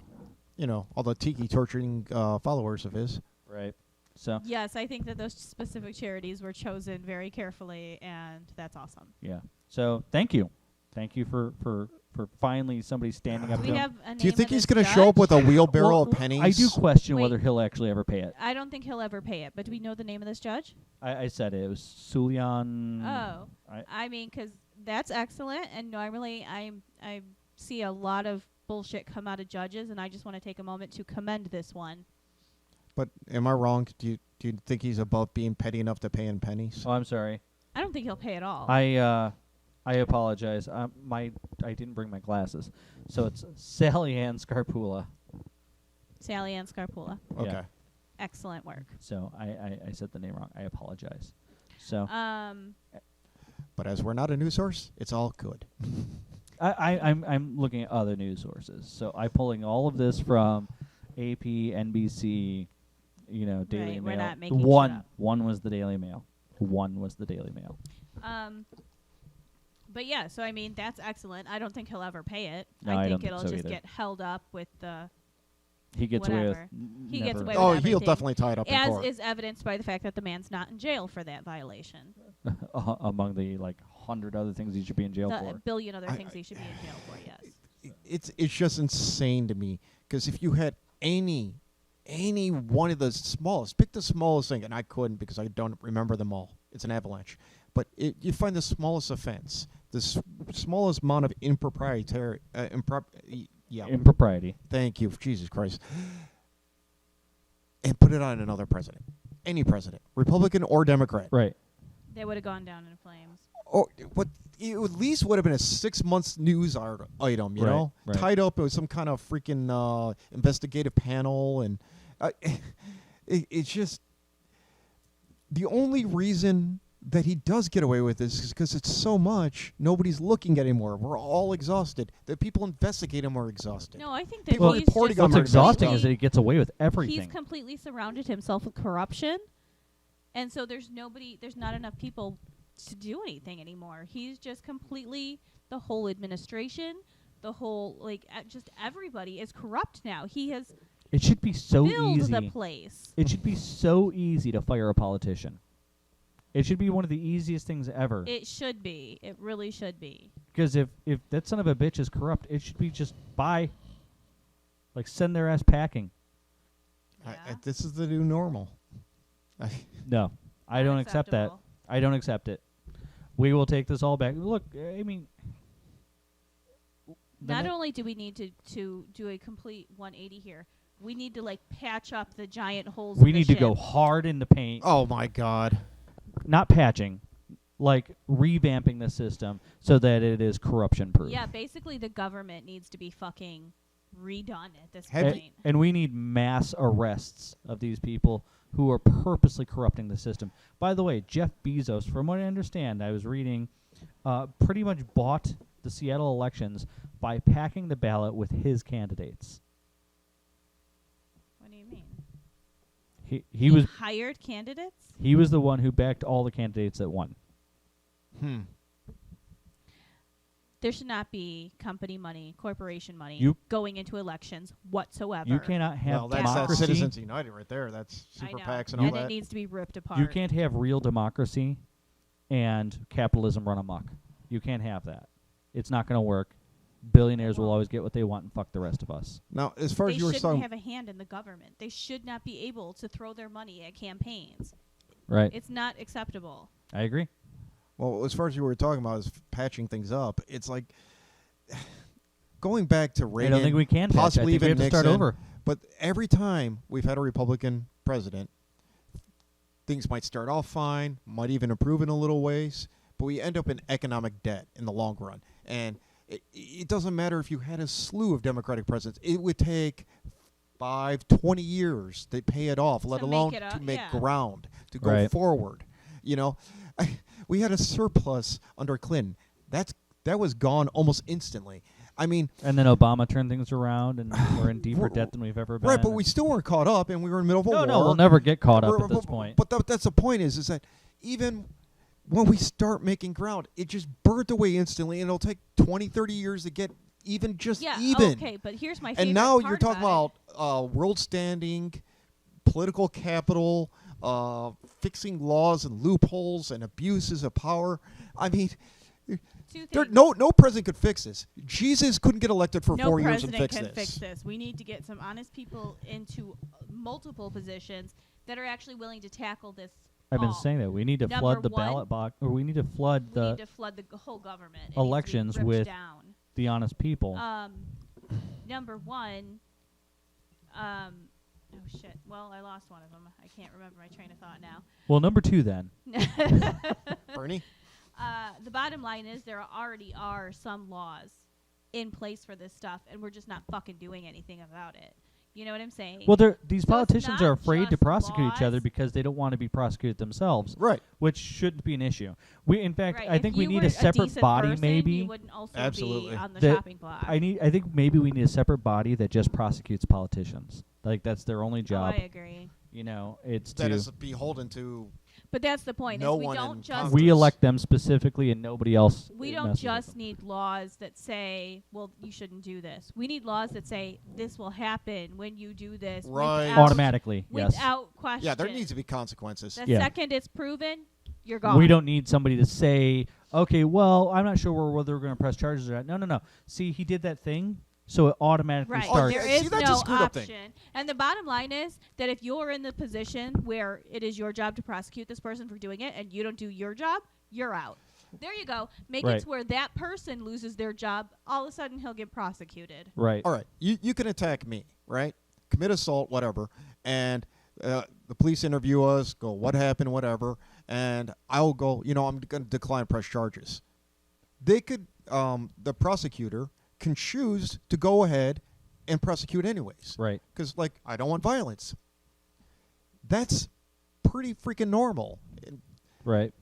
all the tiki torturing followers of his. Right. So, Yes, I think that those specific charities were chosen very carefully, and that's awesome. yeah. So, thank you. Thank you for finally somebody standing up Do to we him. have a Do you name think of he's this going to show up judge? with a wheelbarrow Well, of pennies? I do question Wait. whether he'll actually ever pay it. I don't think he'll ever pay it, but do we know the name of this judge? I said it. It was Sulian. Oh, I- I mean, 'cause that's excellent, and normally I see a lot of bullshit come out of judges, and I just want to take a moment to commend this one. But am I wrong? Do you think he's above being petty enough to pay in pennies? Oh, I'm sorry. I don't think he'll pay at all. I apologize. I didn't bring my glasses, so it's Sally Ann Scarpula. Sally Ann Scarpula. Okay. Yeah. Excellent work. So I said the name wrong. I apologize. So But as we're not a news source, it's all good. I'm looking at other news sources. So I'm pulling all of this from AP, NBC, Daily Right, we're Mail. not making shit up. One was the Daily Mail. One was the Daily Mail. But yeah, so I mean that's excellent. I don't think he'll ever pay it. No, I I think don't think it'll so just either. get held up with the He gets away with. Whatever. He gets never- away with Oh, he'll everything. definitely tie it up in as court. is evidenced by the fact that the man's not in jail for that violation. among the 100 other things he should be in jail The for. billion other I- things he should be in jail for. Yes. It's just insane to me because if you had any one of the smallest, pick the smallest thing, and I couldn't because I don't remember them all. It's an avalanche. But you find the smallest offense, the smallest amount of impropriety. Impropriety. Thank you, Jesus Christ. And put it on another president, any president, Republican or Democrat. Right. They would have gone down in flames. Or what? It at least would have been a 6 months news item, Right, know, right. tied up with some kind of freaking investigative panel, and it's just the only reason that he does get away with this is because it's so much nobody's looking at anymore. We're all exhausted. The people investigating him are exhausted. No, I think that People he's reporting just on What's him are exhausting exhausted. is that he gets away with everything. He's completely surrounded himself with corruption, and so there's not enough people to do anything anymore. He's just completely, the whole administration, the whole just everybody is corrupt now. He has It should be so filled easy. the place. It should be so easy to fire a politician. It should be one of the easiest things ever. It should be. It really should be. Because if that son of a bitch is corrupt, it should be just bye. Send their ass packing. Yeah. This is the new normal. No, I don't accept that. Unacceptable. I don't accept it. We will take this all back. Look, I mean, Not only do we need to do a complete 180 here, we need to patch up the giant holes. we in the need to ship. go hard in the paint. Oh my God. Not patching, revamping the system so that it is corruption proof. Yeah, basically the government needs to be fucking redone at this Have point. And we need mass arrests of these people who are purposely corrupting the system. By the way, Jeff Bezos, from what I understand, I was reading, pretty much bought the Seattle elections by packing the ballot with his candidates. What do you mean? He was hired candidates? he was the one who backed all the candidates that won. There should not be company money, corporation money You- going into elections whatsoever. You cannot have Well, that's democracy. Citizens United right there. That's I super know. PACs and all And that. it needs to be ripped apart. You can't have real democracy and capitalism run amok. You can't have that. It's not going to work. Billionaires will always get what they want and fuck the rest of us. Now, as far They as you were shouldn't talking, have a hand in the government. They should not be able to throw their money at campaigns. Right. It's not acceptable. I agree. well, as far as you were talking about is patching things up, it's like going back to I Reagan, don't think we can. Patch. I possibly think we even have to start Nixon. over. But every time we've had a Republican president, things might start off fine, might even improve in a little ways, but we end up in economic debt in the long run. And it doesn't matter if you had a slew of Democratic presidents. It would take 20 years to pay it off, let To make alone it up, to make yeah. ground, to go Right. forward. You know, we had a surplus under Clinton. That was gone almost instantly. I mean, And then Obama turned things around, and we're in deeper debt than we've ever been. right, but we still weren't caught up, and we were in the middle of a war. No, we'll never get caught up We're- at this point. But that's the point is that even when we start making ground, it just burnt away instantly, and it'll take 20, 30 years to get even just Yeah, even. okay, but here's my favorite And now part you're talking about about world standing, political capital, fixing laws and loopholes and abuses of power. I mean, it. Two there, things. no president could fix this. Jesus couldn't get elected for No 4 years and president fix can this. fix this. We need to get some honest people into multiple positions that are actually willing to tackle this. I've been all. saying that we need to Number flood the one, ballot box, or we need to flood We the need to flood the whole government. It needs to be elections ripped with down. the honest people. Number one. Oh shit. Well, I lost one of them. I can't remember my train of thought now. Well, number two then. Bernie? The bottom line is there already are some laws in place for this stuff, and we're just not fucking doing anything about it. You know what I'm saying? Well, these So it's politicians not are afraid to just prosecute each other laws. because they don't want to be prosecuted themselves, Right. which shouldn't be an issue. In fact, Right, I if think we you need were a separate decent body, person, maybe. You wouldn't also Absolutely. be on the That shopping block. I think maybe we need a separate body that just prosecutes politicians. Like that's their only job. Oh, I agree. You know, it's That to is beholden to But that's the point. No is we one don't in just Congress. we elect them specifically, and nobody else. we messes don't with just them. need laws that say, well, you shouldn't do this. We need laws that say this will happen when you do this. Right. Without, automatically. Yes. Without question. yeah. There needs to be consequences. The Yeah. second it's proven, you're gone. We don't need somebody to say, okay, well, I'm not sure whether we're going to press charges or not. No. See, he did that thing, so it automatically Right. starts. There yeah, see, is that's a no screwed up thing. option. And the bottom line is that if you're in the position where it is your job to prosecute this person for doing it and you don't do your job, you're out. There you go. Make Right. it to where that person loses their job. All of a sudden, he'll get prosecuted. Right. All right, you can attack me, right? Commit assault, whatever, and the police interview us, go, what happened, whatever, and I'll go, I'm going to decline press charges. They could, the prosecutor can choose to go ahead and prosecute anyways. Right. Because, I don't want violence. That's pretty freaking normal. And Right.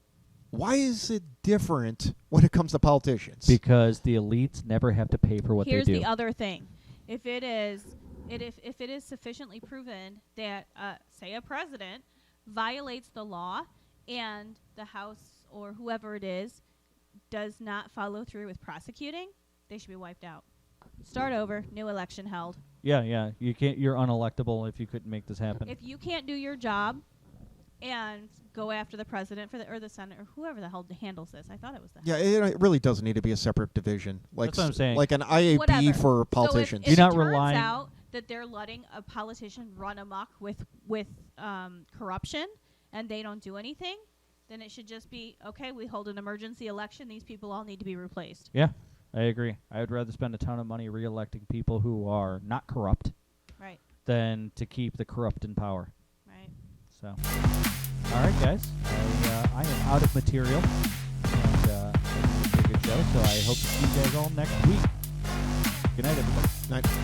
why is it different when it comes to politicians? Because the elites never have to pay for what Here's they do. the other thing: if it is sufficiently proven that, say, a president violates the law, and the House or whoever it is does not follow through with prosecuting, they should be wiped out. Start over, new election held. Yeah. You can't. You're unelectable if you couldn't make this happen. If you can't do your job and go after the president or the Senate or whoever the hell handles this, I thought it was the Yeah, it really does need to be a separate division. That's what I'm saying. Like an IAB Whatever. for politicians. So if You're it not turns relying- out that they're letting a politician run amok with corruption and they don't do anything, then it should just be, okay, we hold an emergency election. These people all need to be replaced. Yeah, I agree. I would rather spend a ton of money re-electing people who are not corrupt Right, than to keep the corrupt in power. right. So, all right, guys, I am out of material, and it's a good show. So I hope to see you guys all next week. Good night, everybody. Night.